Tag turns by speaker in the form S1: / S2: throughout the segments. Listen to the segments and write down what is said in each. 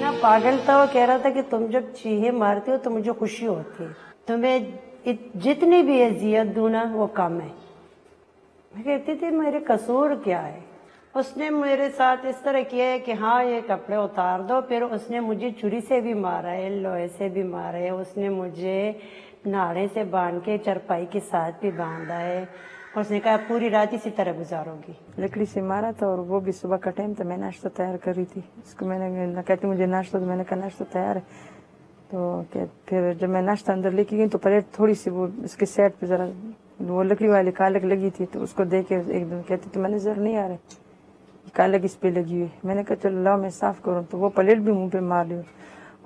S1: इतना पागल था, वो कह रहा था कि तुम जब चीहे मारती हो तो मुझे खुशी होती है, तुम्हें जितनी भी अजियत दूं ना वो कम है। मैं कहती थी मेरे कसूर क्या है। उसने मेरे साथ इस तरह किया है कि हाँ ये कपड़े उतार दो, फिर उसने मुझे छुरी से भी मारा है, लोहे से भी मारा है, उसने मुझे नाड़े से बांध के चरपाई के साथ भी बांधा है। उसने कहा पूरी रात इसी तरह गुजारोगी।
S2: लकड़ी से मारा था और वो भी सुबह का टाइम था, मैं नाश्ता तैयार कर रही थी। उसको मैंने कहती मुझे नाश्ता, तो मैंने कहा नाश्ता तैयार है। तो फिर जब मैं नाश्ता अंदर लेके गई तो प्लेट थोड़ी सी वो इसके सेट पे जरा वो लकड़ी वाली कालक लगी थी, तो उसको देख के एकदम कहती तो मैंने नजर नहीं आ रहा कालक इस पे लगी हुई। मैंने कहा चलो लाओ मैं साफ करूँ, तो वो प्लेट भी मुंह पे मार ली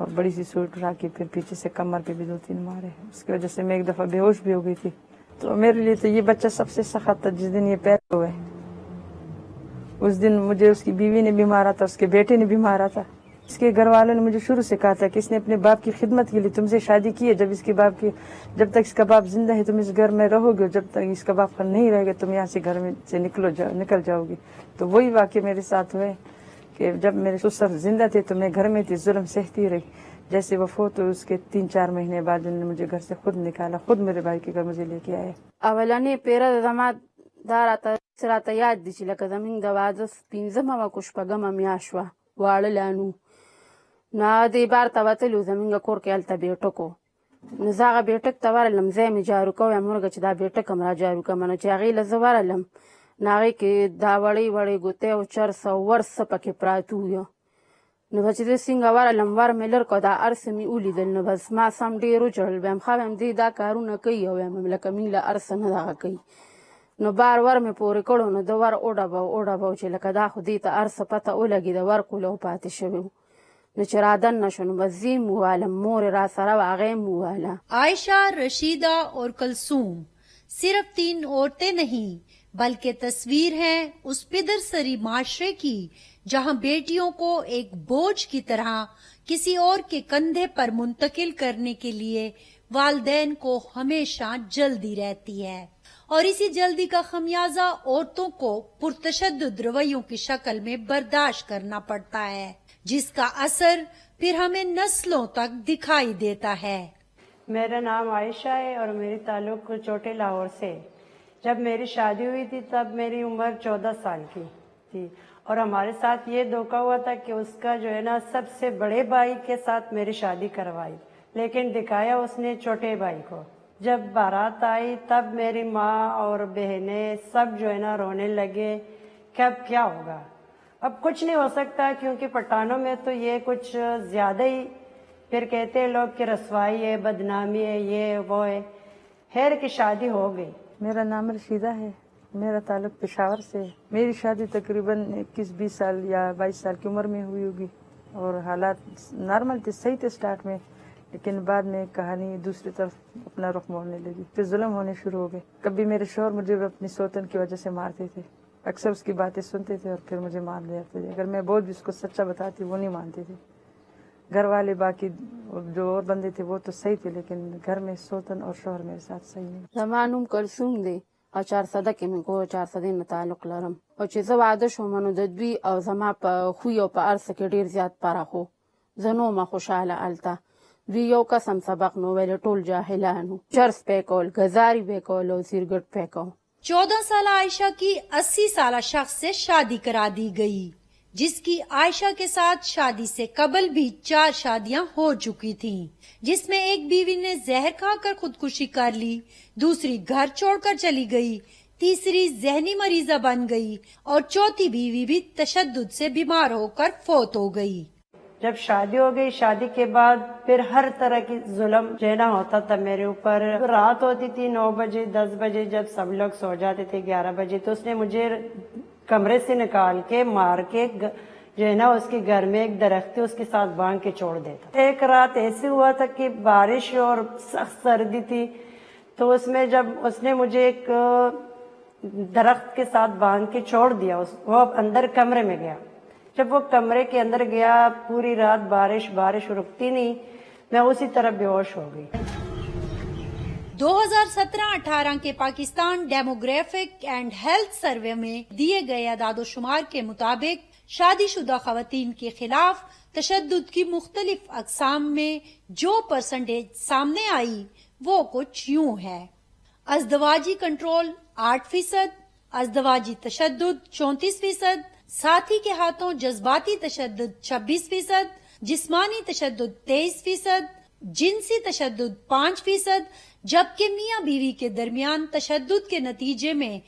S2: और बड़ी सी सूट उठा के फिर पीछे से कमर पे भी 2-3 मारे। उसकी वजह से मैं एक दफा बेहोश भी हो गई थी। तो मेरे लिए तो ये बच्चा सबसे सख्त था। जिस दिन ये पैदा हुए उस दिन मुझे उसकी बीवी ने भी मारा था, उसके बेटे ने भी मारा था। इसके घर वालों ने मुझे शुरू से कहा था कि इसने अपने बाप की खिदमत के लिए तुमसे शादी की है। जब तक इसका बाप जिंदा है तुम इस घर में रहोगे, जब तक इसका बाप नहीं रहेगा तुम यहाँ से घर में से निकल जाओगी। तो वही वाक़या मेरे साथ हुए कि जब मेरे ससुर जिंदा थे तो मैं घर में थी, जुल्म सहती रही। जैसे वो फोत हुए उसके 3-4 महीने बाद उन्होंने मुझे घर से खुद निकाला, खुद मेरे भाई के घर मुझे लेके आए.
S3: اولنې پیره زما دا راته یاد دي چې لکه زمونږ د واده 15مه وه که 6مه میاشت وه، واړه لا نو دې بار ته وتلو زمونږ کور کې هلته بیټک و. نو زه هغه بیټک ته ورغلم، ځای مې جارو کوی مورګه چې دا بیټک هم را جارو کړمه. نو چې هغې له زه ورغلم نو هغې کې دا وړې وړې ګوتې او چرس او ورس پکې پراته وو. نو به چې زه څنګه ورغلم ور مې لر کړه، دا هر څه مې ولیدل. نو بس ما سم ډېر وژړل، بیا م ښه ویم دې دا کارونه کوي او ویم لکه مونږ له هر څه نه دغه کوي. نو بار ور مې پورې کړو، نو د ور وډبو چې لکه دا خو دې ته هر څه پته ولګېده، ور کولو پاتې شوی و. نو چې را دننه شو نو بس زه م ووالم، مور یې را سره وه هغه م وواله.
S4: عائشہ، رشیدہ اور کلثوم صرف 3 عورتیں نہیں بلکہ تصویر ہیں اس پدر سری معاشرے کی جہاں بیٹیوں کو ایک بوجھ کی طرح کسی اور کے کندھے پر منتقل کرنے کے لیے والدین کو ہمیشہ جلدی رہتی ہے، اور اسی جلدی کا خمیازہ عورتوں کو پرتشدد رویوں کی شکل میں برداشت کرنا پڑتا ہے، جس کا اثر پھر ہمیں نسلوں تک دکھائی دیتا ہے.
S1: میرا نام عائشہ ہے اور میری تعلق چھوٹے لاہور سے. جب میری شادی ہوئی تھی تب میری عمر 14 سال کی تھی، اور ہمارے ساتھ یہ دھوکہ ہوا تھا کہ اس کا جو ہے نا سب سے بڑے بھائی کے ساتھ میری شادی کروائی، لیکن دکھایا اس نے چھوٹے بھائی کو. جب بارات آئی تب میری ماں اور بہنیں سب جو ہے نا رونے لگے کہ اب کیا ہوگا، اب کچھ نہیں ہو سکتا، کیونکہ پٹھانوں میں تو یہ کچھ زیادہ ہی پھر کہتے ہیں لوگ کہ رسوائی ہے، بدنامی ہے، یہ وہ ہے. خیر کی شادی ہو گئی.
S2: میرا نام رشیدہ ہے، میرا تعلق پشاور سے ہے. میری شادی تقریباً 21-20 سال یا 22 سال کی عمر میں ہوئی ہوگی، اور حالات نارمل تھے، صحیح تھے سٹارٹ میں، لیکن بعد میں کہانی دوسری طرف اپنا رخ موڑنے لگی، پھر ظلم ہونے شروع ہو گئے. کبھی میرے شوہر مجھے اپنی سوتن کی وجہ سے مارتے تھے، اکثر اس کی باتیں سنتے تھے اور پھر مجھے مار دیتے تھے. اگر میں بہت بھی اس کو سچا بتاتی وہ نہیں مانتے تھے. گھر والے باقی جو اور بندے تھے وہ تو صحیح تھے، لیکن گھر میں سوتن اور شوہر میرے ساتھ صحیح نہیں.
S3: زما نوم کلثوم دی او 400 کې مې کو 400 نه تعلق لرم. او چې زه واده شوم نو د دوی او زما په خوی او په ارث کې ډیر زیات فرق و. زه نو ما خوشاله الته دوی یو قسم سبق نو ویل ټول جاهلانو، چرس پیکول، گزاری پیکول او سیرګټ پیکول.
S4: 14 سالہ عائشہ کی 80 سالہ شخص سے شادی کرا دی گئی، جس کی عائشہ کے ساتھ شادی سے قبل بھی 4 شادیاں ہو چکی تھیں، جس میں ایک بیوی نے زہر کھا کر خودکشی کر لی، دوسری گھر چھوڑ کر چلی گئی، تیسری ذہنی مریضہ بن گئی، اور چوتھی بیوی بھی تشدد سے بیمار ہو کر فوت ہو گئی.
S1: جب شادی ہو گئی، شادی کے بعد پھر ہر طرح کی ظلم جینا ہوتا تھا میرے اوپر. رات ہوتی تھی 9 بجے 10 بجے، جب سب لوگ سو جاتے تھے 11 بجے، تو اس نے مجھے کمرے سے نکال کے مار کے جو ہے نا اس کے گھر میں ایک درخت تھی اس کے ساتھ باندھ کے چھوڑ دیتا. ایک رات ایسے ہوا تھا کہ بارش اور سخت سردی تھی، تو اس میں جب اس نے مجھے ایک درخت کے ساتھ باندھ کے چھوڑ دیا، وہ اندر کمرے میں گیا. جب وہ کمرے کے اندر گیا پوری رات بارش رکتی نہیں، میں اسی طرح بے ہوش ہو گئی.
S4: 2017-18 کے Pakistan demographic and health survey میں دیے گئے اعداد و شمار کے مطابق شادی شدہ خواتین کے خلاف तशद्दुद की मुख्तलिफ अकसाम में जो परसेंटेज सामने आई वो कुछ यूं है। अज़दवाजी कंट्रोल 8%, अज़दवाजी तशद्दुद 34%, साथी के हाथों जज्बाती तशद्दुद 26%, जिस्मानी तशद्दुद 23%, जिनसी तशद्दुद 5%, जबकि मियां बीवी के दरमियान तशद्दुद के नतीजे में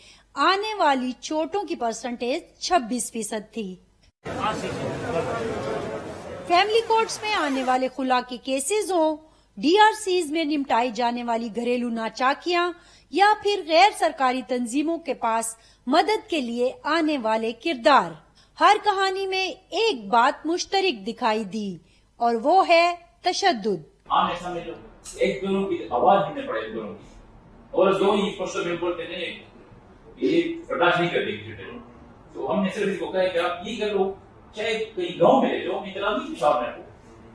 S4: आने वाली चोटों की परसेंटेज 26% थी। फैमिली कोर्ट्स में आने वाले खुला के केसेस हो, DRCs में निपटाई जाने वाली घरेलू नाचाकियां या फिर गैर सरकारी तंजीमों के पास मदद के लिए आने वाले किरदार, हर कहानी में एक बात मुश्तरक दिखाई दी और वो है तशद्दुद।
S5: आमने सामने जो एक दोनों की आवाज सुनने पड़े दोनों की, और जो ही पोस्टर में बोलते थे ये बर्दाश्त नहीं कर देगी झूठे लोग, तो हमने सिर्फ इसको कहा कि आप ये कर लो, चाहे कहीं गाँव में ले जाओ, इतना भी पेशाब न हो,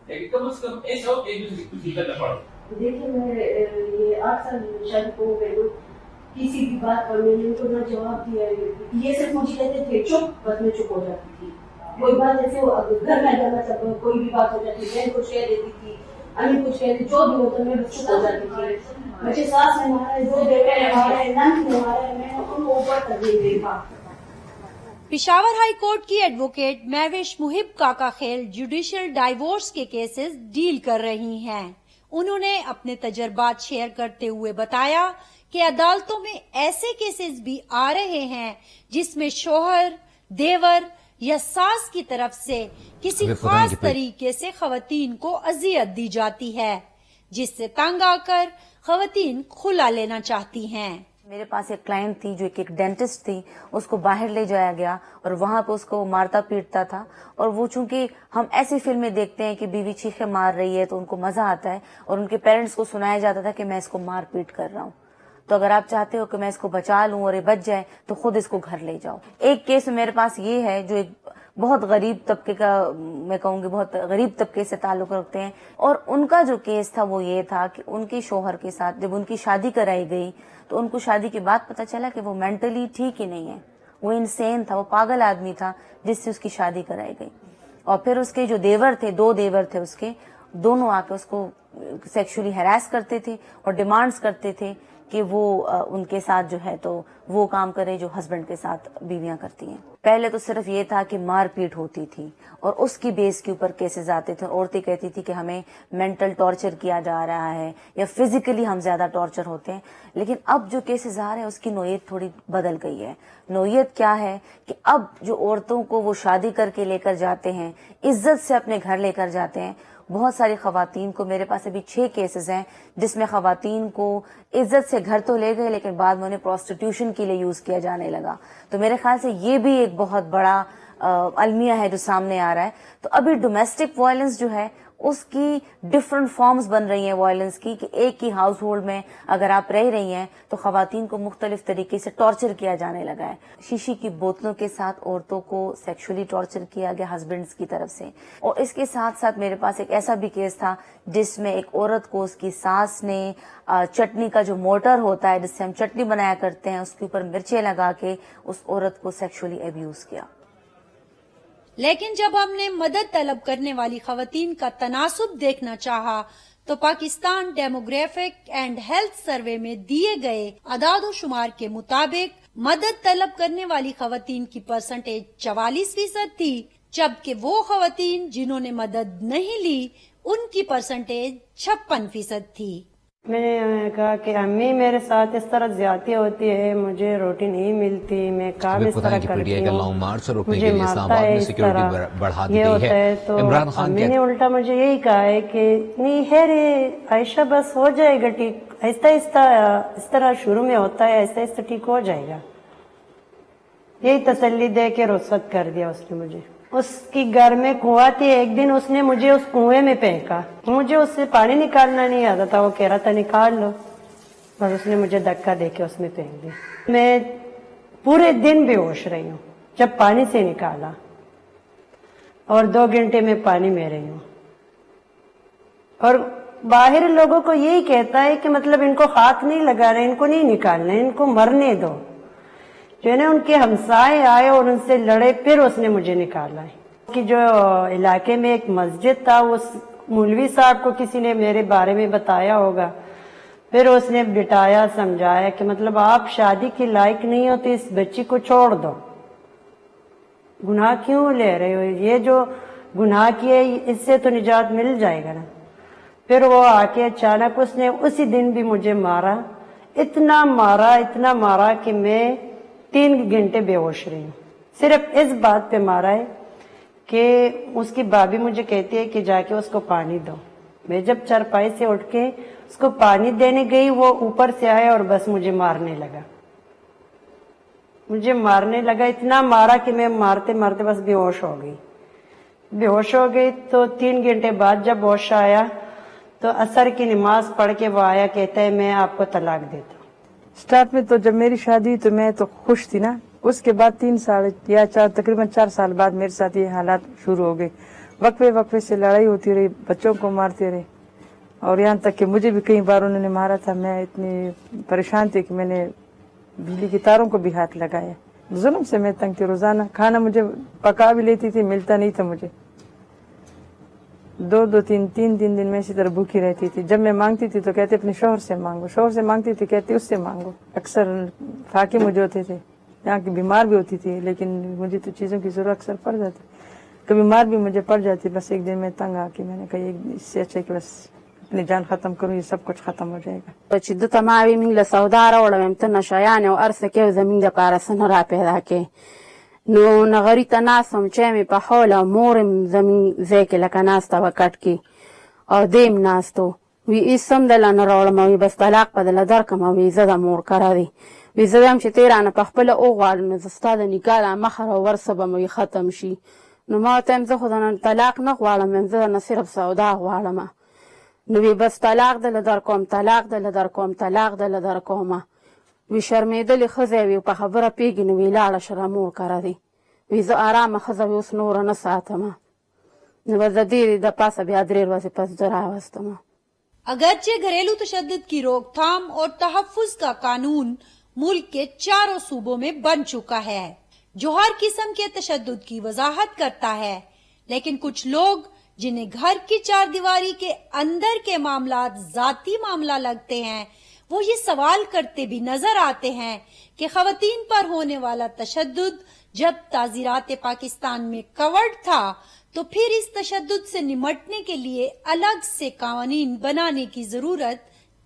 S5: लेकिन कम से कम ऐसा हो कि एक दूसरे की इज्जत न पड़े।
S6: देखिए मैं ये 8 साल शादी को गए, किसी भी बात पर मैंने उनको ना जवाब दिया, ये सिर्फ मुझे कहते थे चुप, बस मैं चुप हो जाती थी। कोई बात जैसे घर में अगर मतलब कोई भी बात हो जाती, बहन कुछ कह देती थी, अम्मी कुछ कह देती, जो भी होता मैं चुप हो जाती थी। मुझे सास ने मारा है, 2 बेटे ने मारा है, नंद ने मारा है, मैं उनको ऊपर कर दी गई।
S4: पिशावर हाई कोर्ट की एडवोकेट महविश मुहिब काका खेल जुडिशियल डाइवोर्स के केसेस डील कर रही हैं। उन्होंने अपने तजर्बात शेयर करते हुए बताया कि अदालतों में ऐसे केसेस भी आ रहे हैं जिसमें शोहर, देवर या सास की तरफ से किसी खास तरीके से खवातीन को अजियत दी जाती है, जिससे तंग आकर खवातीन खुला लेना चाहती हैं।
S7: मेरे पास एक क्लाइंट थी जो एक डेंटिस्ट थी, उसको बाहर ले जाया गया और वहां पे उसको मारता पीटता था। और वो चूंकि हम ऐसी फिल्में देखते हैं कि बीवी चीखे मार रही है तो उनको मजा आता है, और उनके पेरेंट्स को सुनाया जाता था कि मैं इसको मार पीट कर रहा हूँ, तो अगर आप चाहते हो कि मैं इसको बचा लूं और ये बच जाए तो खुद इसको घर ले जाओ। एक केस मेरे पास ये है जो एक बहुत गरीब तबके का, मैं कहूंगी बहुत गरीब तबके से ताल्लुक रखते हैं, और उनका जो केस था वो ये था कि उनके शोहर के साथ जब उनकी शादी कराई गई तो उनको शादी के बाद पता चला कि वो मेंटली ठीक ही नहीं है, वो इंसेन था, वो पागल आदमी था जिससे उसकी शादी कराई गई। और फिर उसके जो देवर थे, 2 देवर थे उसके, दोनों आके उसको सेक्सुअली हैरास करते थे और डिमांड्स करते थे कि वो उनके साथ जो है तो वो काम करे जो हस्बैंड के साथ बीवियां करती हैं। पहले तो सिर्फ ये था कि मार पीट होती थी और उसकी बेस के ऊपर केसेस आते थे। औरतें कहती थी कि हमें मेंटल टॉर्चर किया जा रहा है या फिजिकली हम ज्यादा टॉर्चर होते हैं। लेकिन अब जो केसेस आ रहे हैं उसकी नोयत थोड़ी बदल गई है। नोयत क्या है कि अब जो औरतों को वो शादी करके लेकर जाते हैं, इज्जत से अपने घर लेकर जाते हैं। बहुत सारी खवातीन को, मेरे पास अभी 6 केसेस हैं जिसमें खवातीन को इज्जत से घर तो ले गए लेकिन बाद में उन्हें प्रोस्टिट्यूशन के लिए यूज किया जाने लगा। तो मेरे ख्याल से ये भी एक बहुत बड़ा अलमिया है जो सामने आ रहा है। तो अभी डोमेस्टिक वायलेंस जो है उसकी डिफरेंट फॉर्म्स बन रही हैं वायलेंस की, कि एक ही हाउस होल्ड में अगर आप रह रही हैं तो खवातीन को मुख्तलिफ तरीके से टॉर्चर किया जाने लगा है। शीशी की बोतलों के साथ औरतों को सेक्सुअली टॉर्चर किया गया हस्बैंड्स की तरफ से। और इसके साथ साथ मेरे पास एक ऐसा भी केस था जिसमें एक औरत को उसकी सास ने चटनी का जो मोटर होता है जिससे हम चटनी बनाया करते हैं उसके ऊपर मिर्चें लगा के उस औरत को सेक्सुअली अब्यूज किया।
S4: लेकिन जब हमने मदद तलब करने वाली खवातीन का तनासुब देखना चाहा तो Pakistan demographic and health survey में दिए गए अदाद शुमार के मुताबिक मदद तलब करने वाली खवातीन की परसेंटेज 44% थी, जबकि वो खवातीन जिन्होंने मदद नहीं ली उनकी परसेंटेज 56% थी।
S1: मैंने कहा कि अम्मी मेरे साथ इस तरह ज्यादती होती है, मुझे रोटी नहीं मिलती, मैं काम इस तरह करती हूँ, मुझे मारता है इस तरह, ये होता है। तो अम्मी ने उल्टा मुझे यही कहा है कि नहीं है रे आयशा, बस हो जाएगा ठीक, आहिस्ता आहिस्ता इस तरह शुरू में होता है, आहिस्ता आहिस्ता ठीक हो जाएगा। यही तसल्ली दे के रुखसत कर दिया उसने मुझे। उसकी घर में कुआं थी, एक दिन उसने मुझे उस कुएं में फेंका, मुझे उससे पानी निकालना नहीं आता था, वो कह रहा था निकाल लो, बस उसने मुझे धक्का देके उसमें फेंक दी। मैं पूरे दिन बेहोश रही हूँ जब पानी से निकाला, और 2 घंटे में पानी में रही हूँ। और बाहर लोगों को यही कहता है कि मतलब इनको हाथ नहीं लगा रहे, इनको नहीं निकालना, इनको मरने दो। जो है ना, उनके हमसाए आए और उनसे लड़े, फिर उसने मुझे निकाला है। कि जो इलाके में एक मस्जिद था, उस मौलवी साहब को किसी ने मेरे बारे में बताया होगा, फिर उसने बिठाया, समझाया कि मतलब आप शादी के लायक नहीं हो तो इस बच्ची को छोड़ दो, गुनाह क्यों ले रहे हो, ये जो गुनाह किए इससे तो निजात मिल जाएगा ना। फिर वो आके अचानक उसने उसी दिन भी मुझे मारा, इतना मारा कि मैं 3 घंटे बेहोश रही हूँ। सिर्फ इस बात पे मारा है कि उसकी भाभी मुझे कहती है कि जाके उसको पानी दो। मैं जब चारपाई से उठ के उसको पानी देने गई, वो ऊपर से आया और बस मुझे मारने लगा, इतना मारा कि मैं मारते मारते बस बेहोश हो गई। तो 3 घंटे बाद जब होश आया तो असर की नमाज पढ़ के वो आया, कहता है मैं आपको तलाक देता हूँ।
S2: स्टार्ट में तो जब मेरी शादी तो मैं तो खुश थी ना, उसके बाद 3 साल या 4 तकरीबन 4 साल बाद मेरे साथ ये हालात शुरू हो गए। वक्फे से लड़ाई होती रही, बच्चों को मारते रहे, और यहाँ तक कि मुझे भी कई बार उन्होंने मारा था। मैं इतनी परेशान थी कि मैंने बिजली की तारों को भी हाथ लगाया। जुल्म से मैं तंग थी। रोजाना खाना मुझे पका भी लेती थी, मिलता नहीं था मुझे। 3 दिन में इसी तरह भूखी रहती थी। जब मैं मांगती थी तो कहते अपने शौहर से मांगती थी, कहते उससे मांगो। अक्सर फाके मुझे होते थे, यहाँ की बीमार भी होती थी, लेकिन मुझे तो चीजों की जरूरत अक्सर पड़ जाती, कभी बीमार भी मुझे पड़ जाती। बस एक दिन मैं तंग आके मैंने कहा इससे अच्छा कि बस अपनी जान खत्म करूँ, ये सब कुछ खत्म हो जाएगा।
S3: چې د تماوي موږ له سودا راوړم ته نشایان او ارسه کې زمين د پاره سن را پیدا کې نو نغری ته ناسم چې مې په حول مورم زمين زکه لکه ناسته وکټ کې او دیم ناستو وی اسم د لن راوړم وی بس طلاق په دل درکم وی زده مور کرا دی وی زدم چې تیرانه په خپل او غواړم نو زستا د نکاح مخره ورسبه مې ختم شي نو ما ته زه خو د طلاق نه غواړم، زه نه صرف سودا غواړم. نو وی بس طلاق دل در کوم وی شرمېدلې ښځه وی په خبره پیږي نو وی لاړه شره مور کړه دی وی زه آرامه ښځه وی اوس نوره نه ساتم نو بس د دې د پاسه بیا 3 ورځې پس زه راوستم.
S4: अगरचे घरेलू तशद्दुद की रोकथाम और तहफ़्फ़ुज़ का कानून मुल्क के 4 सूबों में बन चुका है जो हर किस्म के तशद्दुद की वजाहत करता है, लेकिन कुछ लोग जिन्हें घर की 4 दीवारी के अंदर के मामला जाती मामला लगते हैं, वो ये सवाल करते भी नजर आते हैं कि खवातीन पर होने वाला तशद्दुद जब ताज़ीरात पाकिस्तान में कवर्ड था तो फिर इस तशद्दुद से निमटने के लिए अलग से कानून बनाने की जरूरत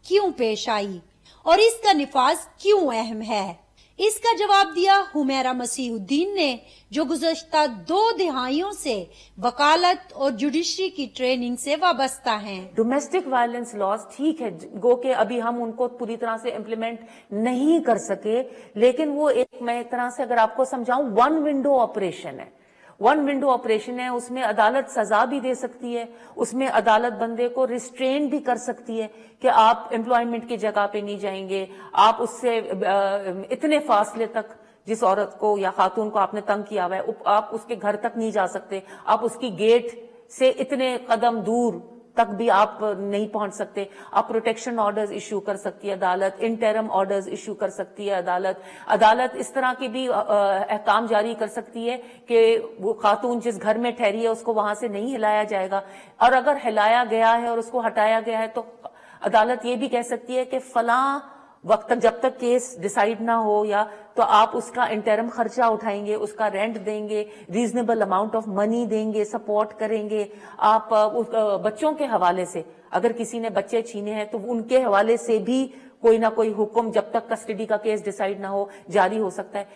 S4: क्यों पेश आई और इसका निफाज क्यों अहम है। इसका जवाब दिया हुमैरा मसीहुद्दीन ने, जो गुज़श्ता 2 दहाइयों से वकालत और जुडिशरी की ट्रेनिंग से वाबस्ता हैं।
S8: डोमेस्टिक वायलेंस लॉज ठीक है, गो के अभी हम उनको पूरी तरह से इम्प्लीमेंट नहीं कर सके, लेकिन वो मैं एक तरह से अगर आपको समझाऊं 1 विंडो ऑपरेशन है। 1 विंडो ऑपरेशन है, उसमें अदालत सजा भी दे सकती है, उसमें अदालत बंदे को रिस्ट्रेन भी कर सकती है कि आप एम्प्लॉयमेंट की जगह पे नहीं जाएंगे, आप उससे इतने फासले तक जिस औरत को या खातून को आपने तंग किया हुआ है आप उसके घर तक नहीं जा सकते, आप उसकी गेट से इतने कदम दूर तक भी आप नहीं पहुंच सकते। आप प्रोटेक्शन ऑर्डर्स इश्यू कर सकती है अदालत, इंटरम ऑर्डर्स इश्यू कर सकती है अदालत इस तरह की भी अहकाम जारी कर सकती है कि वो खातून जिस घर में ठहरी है उसको वहां से नहीं हिलाया जाएगा, और अगर हिलाया गया है और उसको हटाया गया है तो अदालत ये भी कह सकती है कि फलां वक्त तक जब तक केस डिसाइड ना हो या तो आप उसका इंटरम खर्चा उठाएंगे, उसका रेंट देंगे, रीजनेबल अमाउंट ऑफ मनी देंगे, सपोर्ट करेंगे। आप बच्चों के हवाले से अगर किसी ने बच्चे छीने हैं तो उनके हवाले से भी कोई ना कोई हुक्म जब तक कस्टडी का केस डिसाइड ना हो जारी हो सकता है।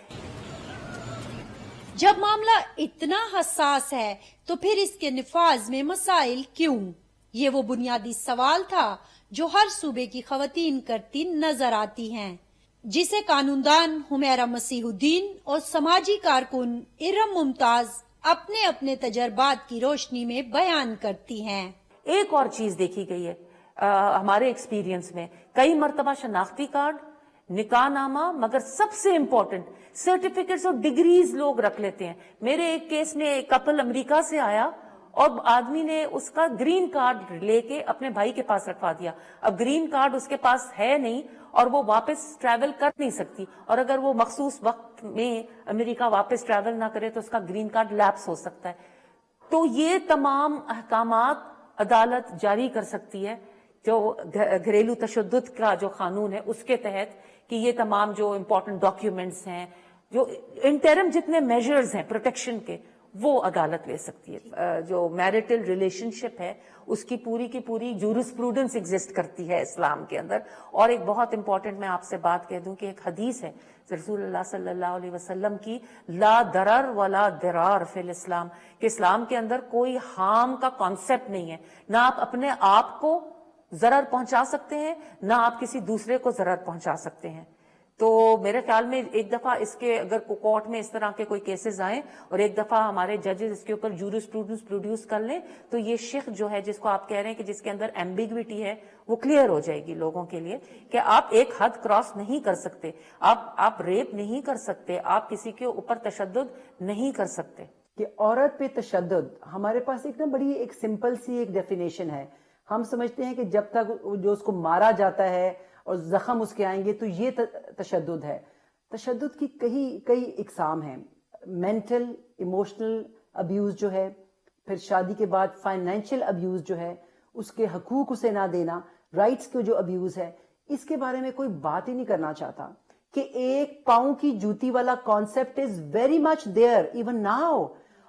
S4: जब मामला इतना हसास है तो फिर इसके निफाज में मसाइल क्यों? ये वो बुनियादी सवाल था जो हर सूबे की खवातीन करती नजर आती हैं, जिसे कानूनदान हुमैरा मसीहुद्दीन और समाजी कारकुन इरम मुमताज अपने अपने तजर्बात की रोशनी में बयान करती हैं।
S8: एक और चीज देखी गई है हमारे एक्सपीरियंस में, कई मर्तबा शनाख्ती कार्ड, निकाहनामा, मगर सबसे इम्पोर्टेंट सर्टिफिकेट्स और डिग्रीज लोग रख लेते हैं। मेरे एक केस में एक कपल अमेरिका से आया और आदमी ने उसका ग्रीन कार्ड लेके अपने भाई के पास रखवा दिया। अब ग्रीन कार्ड उसके पास है नहीं और वो वापस ट्रैवल कर नहीं सकती, और अगर वो मखसूस वक्त में अमेरिका वापस ट्रैवल ना करे तो उसका ग्रीन कार्ड लैप्स हो सकता है। تو یہ تمام احکامات عدالت جاری کر سکتی ہے، جو گھریلو تشدد کا جو قانون ہے اس کے تحت، کہ یہ تمام جو امپورٹنٹ ڈاکیومنٹس ہیں، جو انٹرم جتنے میجرز ہیں پروٹیکشن کے، وہ عدالت لے سکتی ہے۔ جو میرٹل ریلیشن شپ ہے اس کی پوری جورسپروڈنس ایگزسٹ کرتی ہے اسلام کے اندر۔ اور ایک بہت امپورٹنٹ میں آپ سے بات کہہ دوں کہ ایک حدیث ہے رسول اللہ صلی اللہ علیہ وسلم کی، لا ضرر ولا ضرار فی الاسلام، کہ اسلام کے اندر کوئی ہارم کا کانسیپٹ نہیں ہے، نہ آپ اپنے آپ کو ضرر پہنچا سکتے ہیں، نہ آپ کسی دوسرے کو ضرر پہنچا سکتے ہیں۔ تو میرے خیال میں ایک دفعہ اس کے اگر کورٹ میں اس طرح کے کوئی کیسز آئیں اور ایک دفعہ ہمارے ججز اس کے اوپر جورسپروڈنس پروڈیوس کر لیں، تو یہ شق جو ہے جس کو آپ کہہ رہے ہیں کہ جس کے اندر ایمبیگوٹی ہے، وہ کلیئر ہو جائے گی لوگوں کے لیے، کہ آپ ایک حد کراس نہیں کر سکتے، آپ ریپ نہیں کر سکتے، آپ کسی کے اوپر تشدد نہیں کر سکتے۔
S9: کہ عورت پہ تشدد ہمارے پاس ایک بڑی ایک سمپل سی ایک ڈیفینیشن ہے۔ ہم سمجھتے ہیں کہ جب تک جو اس کو مارا جاتا ہے اور زخم اس کے آئیں گے تو یہ تشدد ہے۔ تشدد کی کئی اقسام ہیں۔ مینٹل ایموشنل ابیوز جو ہے، پھر شادی کے بعد فائنینشیل ابیوز جو ہے، اس کے حقوق اسے نہ دینا، رائٹس کے جو ابیوز ہے، اس کے بارے میں کوئی بات ہی نہیں کرنا چاہتا کہ ایک پاؤں کی جوتی والا concept is very much there even now,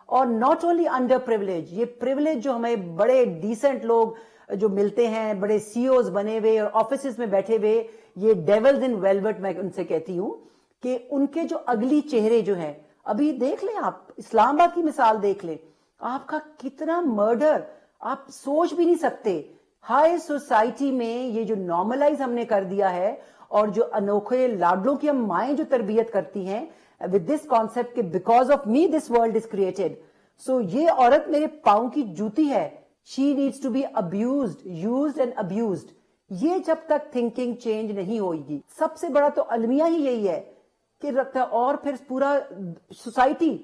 S9: اور ناٹ اونلی انڈر پریولیج، یہ پریولیج جو ہمیں بڑے ڈیسنٹ لوگ جو ملتے ہیں، بڑے سی اوز بنے ہوئے اور آفیسز میں بیٹھے ہوئے، یہ ڈیولز ان ویلوٹ میں ان سے کہتی ہوں کہ ان کے جو اگلی چہرے جو ہیں، ابھی دیکھ لیں آپ اسلام آباد کی مثال دیکھ لیں، آپ کا کتنا مرڈر آپ سوچ بھی نہیں سکتے۔ ہائی سوسائٹی میں یہ جو نارملائز ہم نے کر دیا ہے، اور جو انوکھے لاڈلوں کی ہم مائیں جو تربیت کرتی ہیں with this concept کہ because of me this world is created، so یہ عورت میرے پاؤں کی جوتی ہے، she needs to be abused, used and abused۔ یہ جب تک thinking change نہیں ہوئے گی، سب سے بڑا تو المیہ ہی یہی ہے کہ رکھتا، اور پھر پورا سوسائٹی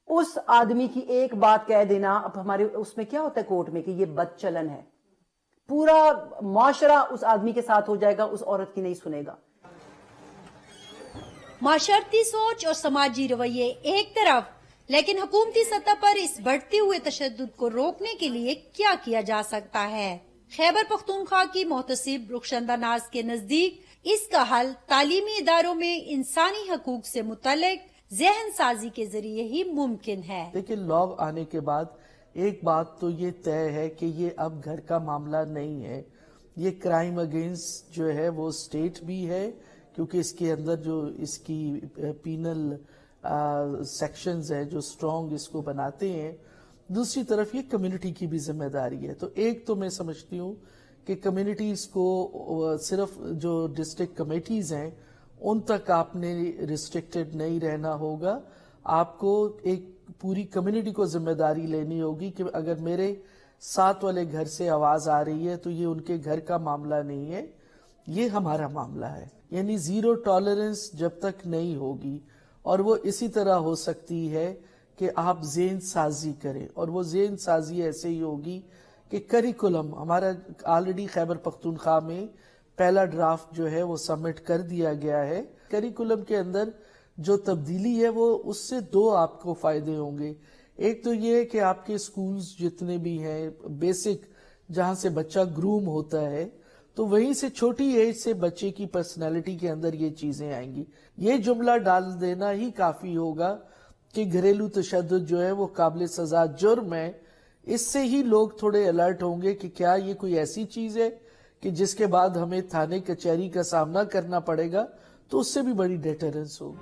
S9: اس آدمی کی ایک بات کہہ دینا، اب ہمارے اس میں کیا ہوتا ہے کورٹ میں کہ یہ بد چلن ہے، پورا معاشرہ اس آدمی کے ساتھ ہو جائے گا، اس عورت کی نہیں سنے گا۔
S4: معاشرتی سوچ اور سماجی رویے ایک طرف، لیکن حکومتی سطح پر اس بڑھتے ہوئے تشدد کو روکنے کے لیے کیا کیا جا سکتا ہے؟ خیبر پختونخوا کی محتسب رخشندہ ناز کے نزدیک اس کا حل تعلیمی اداروں میں انسانی حقوق سے متعلق ذہن سازی کے ذریعے ہی ممکن ہے۔
S10: لیکن لاء آنے کے بعد ایک بات تو یہ طے ہے کہ یہ اب گھر کا معاملہ نہیں ہے، یہ کرائم اگینسٹ جو ہے وہ اسٹیٹ بھی ہے، کیونکہ اس کے اندر جو اس کی پینل سیکشنز ہیں جو اسٹرانگ اس کو بناتے ہیں، دوسری طرف یہ کمیونٹی کی بھی ذمہ داری ہے۔ تو ایک تو میں سمجھتی ہوں کہ کمیونٹیز کو صرف جو ڈسٹرکٹ کمیٹیز ہیں ان تک آپ نے ریسٹرکٹڈ نہیں رہنا ہوگا، آپ کو ایک پوری کمیونٹی کو ذمہ داری لینی ہوگی کہ اگر میرے ساتھ والے گھر سے آواز آ رہی ہے تو یہ ان کے گھر کا معاملہ نہیں ہے، یہ ہمارا معاملہ ہے۔ یعنی زیرو ٹالرنس جب تک نہیں ہوگی، اور وہ اسی طرح ہو سکتی ہے کہ آپ ذہن سازی کریں، اور وہ ذہن سازی ایسے ہی ہوگی کہ کریکولم ہمارا آلریڈی خیبر پختونخوا میں پہلا ڈرافٹ جو ہے وہ سبمٹ کر دیا گیا ہے۔ کریکولم کے اندر جو تبدیلی ہے وہ اس سے دو آپ کو فائدے ہوں گے۔ ایک تو یہ کہ آپ کے سکولز جتنے بھی ہیں بیسک جہاں سے بچہ گروم ہوتا ہے، تو وہیں سے چھوٹی ایج سے بچے کی پرسنالٹی کے اندر یہ چیزیں آئیں گی۔ یہ جملہ ڈال دینا ہی کافی ہوگا کہ گھریلو تشدد جو ہے وہ قابل سزا جرم ہے، اس سے ہی لوگ تھوڑے الرٹ ہوں گے کہ کیا یہ کوئی ایسی چیز ہے کہ جس کے بعد ہمیں تھانے کچہری کا سامنا کرنا پڑے گا، تو اس سے بھی بڑی ڈیٹرنس ہوگی۔